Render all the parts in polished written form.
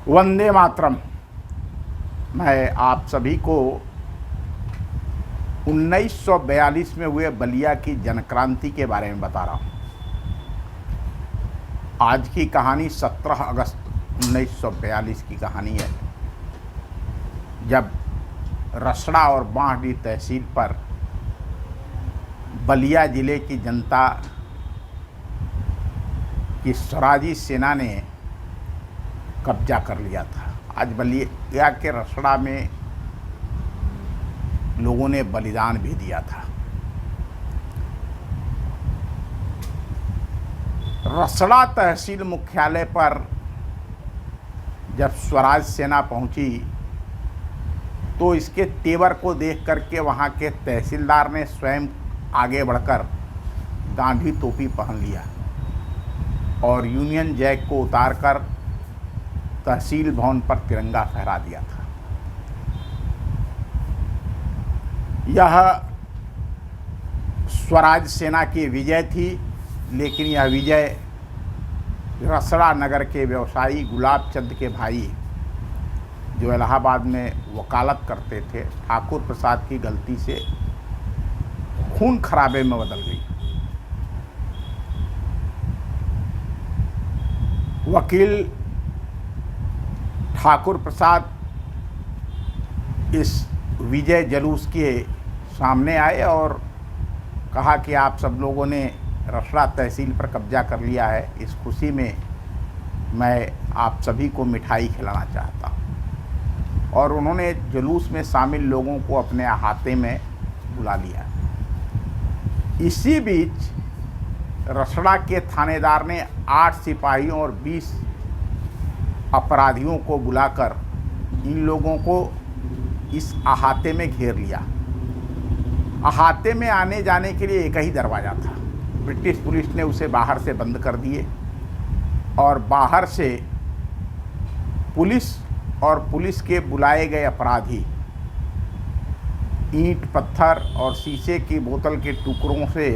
वंदे मातरम। मैं आप सभी को 1942 में हुए बलिया की जनक्रांति के बारे में बता रहा हूँ। आज की कहानी 17 अगस्त 1942 की कहानी है, जब रसड़ा और बांहडीह तहसील पर बलिया जिले की जनता की स्वराजी सेना ने कब्जा कर लिया था। आज बलिया के रसड़ा में लोगों ने बलिदान भी दिया था। रसड़ा तहसील मुख्यालय पर जब स्वराज सेना पहुंची तो इसके तेवर को देख करके वहां के तहसीलदार ने स्वयं आगे बढ़कर गांधी टोपी पहन लिया और यूनियन जैक को उतारकर तहसील भवन पर तिरंगा फहरा दिया था। यह स्वराज सेना की विजय थी, लेकिन यह विजय रसड़ा नगर के व्यवसायी गुलाब चंद के भाई, जो इलाहाबाद में वकालत करते थे, ठाकुर प्रसाद की गलती से खून खराबे में बदल गई। वकील ठाकुर प्रसाद इस विजय जुलूस के सामने आए और कहा कि आप सब लोगों ने रसड़ा तहसील पर कब्जा कर लिया है, इस खुशी में मैं आप सभी को मिठाई खिलाना चाहता हूँ। और उन्होंने जुलूस में शामिल लोगों को अपने अहाते में बुला लिया। इसी बीच रसड़ा के थानेदार ने 8 सिपाहियों और 20 अपराधियों को बुलाकर इन लोगों को इस अहाते में घेर लिया। अहाते में आने जाने के लिए एक ही दरवाज़ा था। ब्रिटिश पुलिस ने उसे बाहर से बंद कर दिए और बाहर से पुलिस और पुलिस के बुलाए गए अपराधी ईंट, पत्थर और शीशे की बोतल के टुकड़ों से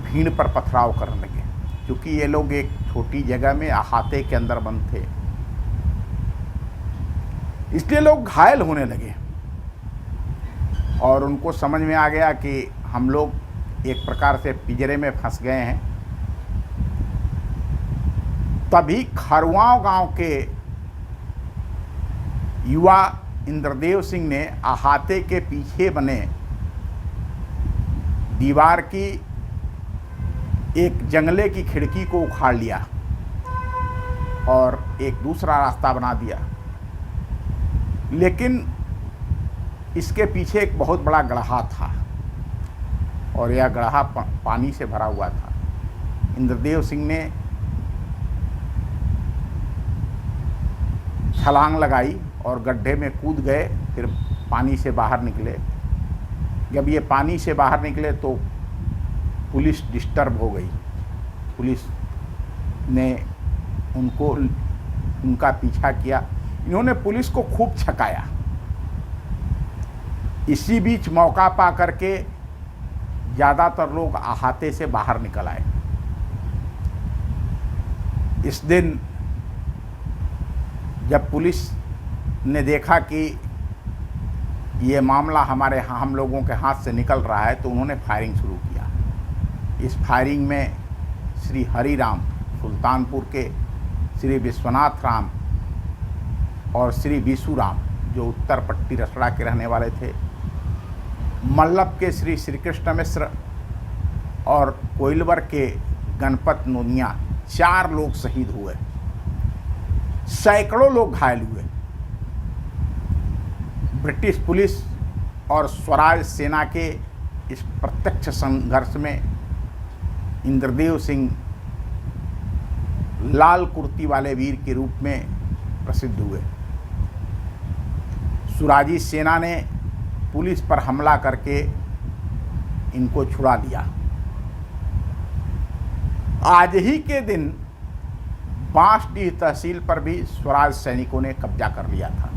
भीड़ पर पथराव करने लगे, क्योंकि ये लोग एक छोटी जगह में अहाते के अंदर बंद थे, इसलिए लोग घायल होने लगे। और उनको समझ में आ गया कि हम लोग एक प्रकार से पिंजरे में फंस गए हैं। तभी खरवांव गांव के युवा इंद्रदेव सिंह ने अहाते के पीछे बने दीवार की एक जंगले की खिड़की को उखाड़ लिया और एक दूसरा रास्ता बना दिया। लेकिन इसके पीछे एक बहुत बड़ा गड्ढा था और यह गड्ढा पानी से भरा हुआ था। इंद्रदेव सिंह ने छलांग लगाई और गड्ढे में कूद गए, फिर पानी से बाहर निकले। जब ये पानी से बाहर निकले तो पुलिस डिस्टर्ब हो गई। पुलिस ने उनका पीछा किया। इन्होंने पुलिस को खूब छकाया। इसी बीच मौका पा करके ज़्यादातर लोग अहाते से बाहर निकल आए। इस दिन जब पुलिस ने देखा कि ये मामला हम लोगों के हाथ से निकल रहा है, तो उन्होंने फायरिंग शुरू किया। इस फायरिंग में श्री हरिराम सुल्तानपुर के, श्री विश्वनाथ राम और श्री विशुराम, जो उत्तर पट्टी रसड़ा के रहने वाले थे, मल्लब के श्री कृष्ण मिश्र और कोइलवर के गणपत नोनिया, 4 लोग शहीद हुए। सैकड़ों लोग घायल हुए। ब्रिटिश पुलिस और स्वराज सेना के इस प्रत्यक्ष संघर्ष में इंद्रदेव सिंह लाल कुर्ती वाले वीर के रूप में प्रसिद्ध हुए। स्वराजी सेना ने पुलिस पर हमला करके इनको छुड़ा लिया। आज ही के दिन बांसडीह तहसील पर भी स्वराज सैनिकों ने कब्जा कर लिया था।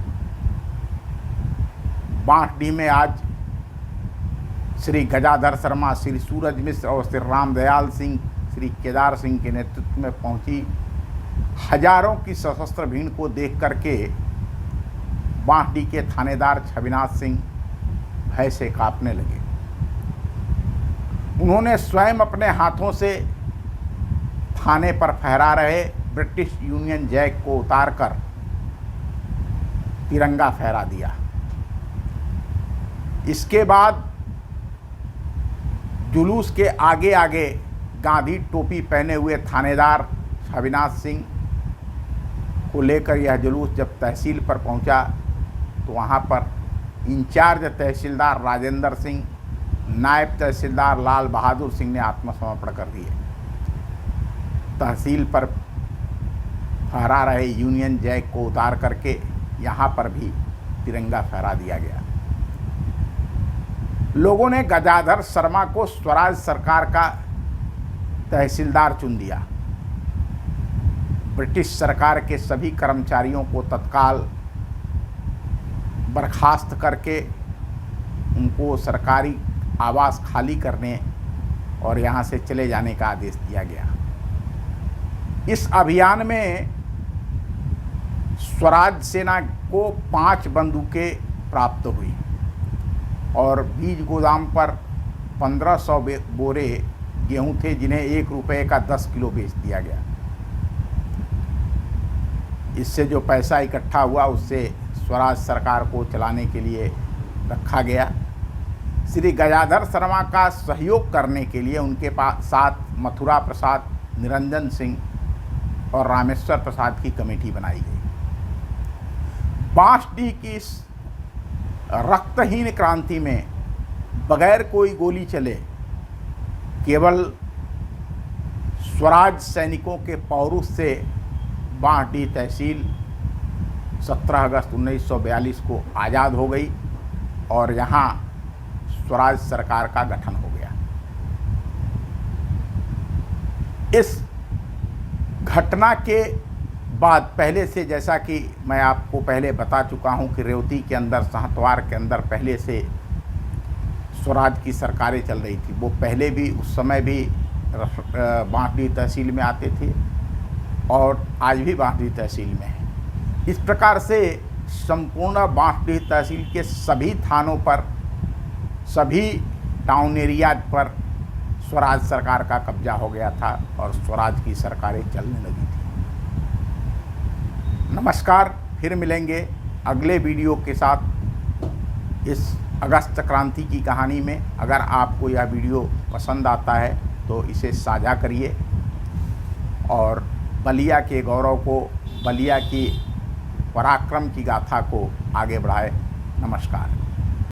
बांसडीह में आज श्री गजाधर शर्मा, श्री सूरज मिश्र और श्री रामदयाल सिंह, श्री केदार सिंह के नेतृत्व में पहुंची हजारों की सशस्त्र भीड़ को देख करके बांसडीह के थानेदार छविनाथ सिंह भय से कांपने लगे। उन्होंने स्वयं अपने हाथों से थाने पर फहरा रहे ब्रिटिश यूनियन जैक को उतारकर तिरंगा फहरा दिया। इसके बाद जुलूस के आगे आगे गांधी टोपी पहने हुए थानेदार छविनाथ सिंह को लेकर यह जुलूस जब तहसील पर पहुंचा तो वहां पर इंचार्ज तहसीलदार राजेंद्र सिंह, नायब तहसीलदार लाल बहादुर सिंह ने आत्मसमर्पण कर दिए। तहसील पर फहरा रहे यूनियन जैक को उतार करके यहाँ पर भी तिरंगा फहरा दिया गया। लोगों ने गजाधर शर्मा को स्वराज सरकार का तहसीलदार चुन दिया। ब्रिटिश सरकार के सभी कर्मचारियों को तत्काल बर्खास्त करके उनको सरकारी आवास खाली करने और यहाँ से चले जाने का आदेश दिया गया। इस अभियान में स्वराज सेना को 5 बंदूकें प्राप्त हुई और बीज गोदाम पर 1500 बोरे गेहूं थे, जिन्हें 1 रुपये का 10 किलो बेच दिया गया। इससे जो पैसा इकट्ठा हुआ उससे स्वराज सरकार को चलाने के लिए रखा गया। श्री गजाधर शर्मा का सहयोग करने के लिए उनके साथ मथुरा प्रसाद, निरंजन सिंह और रामेश्वर प्रसाद की कमेटी बनाई गई। बांसडीह की इस रक्तहीन क्रांति में बगैर कोई गोली चले केवल स्वराज सैनिकों के पौरुष से बांसडीह तहसील 17 अगस्त 1942 को आज़ाद हो गई और यहाँ स्वराज सरकार का गठन हो गया। इस घटना के बाद पहले से, जैसा कि मैं आपको पहले बता चुका हूं कि रेवती के अंदर, सहतवार के अंदर पहले से स्वराज की सरकारें चल रही थी। वो पहले भी, उस समय भी बांसडीह तहसील में आते थे और आज भी बांसडीह तहसील में है। इस प्रकार से संपूर्ण बांसडीह तहसील के सभी थानों पर, सभी टाउन एरिया पर स्वराज सरकार का कब्जा हो गया था और स्वराज की सरकारें चलने लगी थी। नमस्कार, फिर मिलेंगे अगले वीडियो के साथ इस अगस्त क्रांति की कहानी में। अगर आपको यह वीडियो पसंद आता है तो इसे साझा करिए और बलिया के गौरव को, बलिया की पराक्रम की गाथा को आगे बढ़ाएं। नमस्कार।